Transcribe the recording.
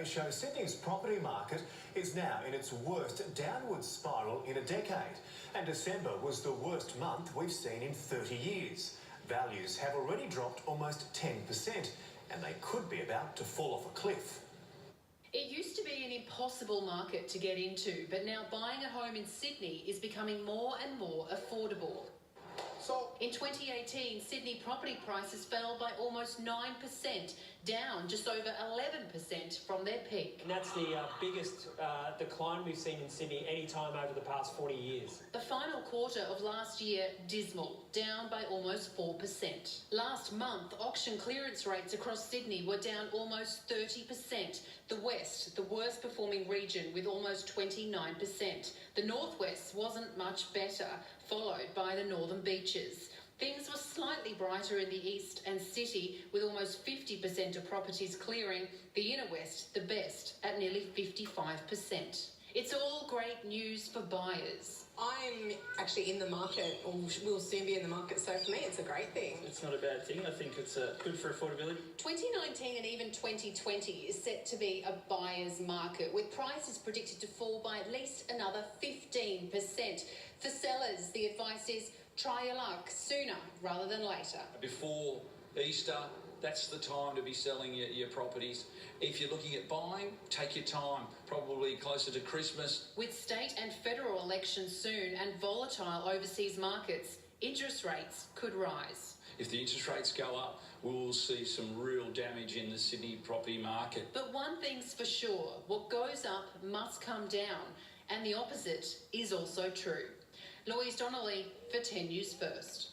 show Sydney's property market is now in its worst downward spiral in a decade, and December was the worst month we've seen in 30 years. Values have already dropped almost 10%, and they could be about to fall off a cliff. It used to be an impossible market to get into, but now buying a home in Sydney is becoming more and more affordable. In 2018, Sydney property prices fell by almost 9%, down just over 11% from their peak. And that's the biggest decline we've seen in Sydney any time over the past 40 years. The final quarter of last year, dismal, down by almost 4%. Last month, auction clearance rates across Sydney were down almost 30%. The West, the worst performing region, with almost 29%. The Northwest wasn't much better, followed by the northern beaches. Things were slightly brighter in the east and city, with almost 50% of properties clearing. The inner west, the best, at nearly 55%. It's all great news for buyers. I'm actually in the market, or will soon be in the market, so for me it's a great thing. It's not a bad thing. I think it's good for affordability. 2019 and even 2020 is set to be a buyer's market, with prices predicted to fall by at least another 15%. For sellers, the advice is try your luck sooner rather than later. Before Easter, that's the time to be selling your properties. If you're looking at buying, take your time, probably closer to Christmas. With state and federal elections soon and volatile overseas markets, interest rates could rise. If the interest rates go up, we'll see some real damage in the Sydney property market. But one thing's for sure, what goes up must come down, and the opposite is also true. Louise Donnelly for 10 News First.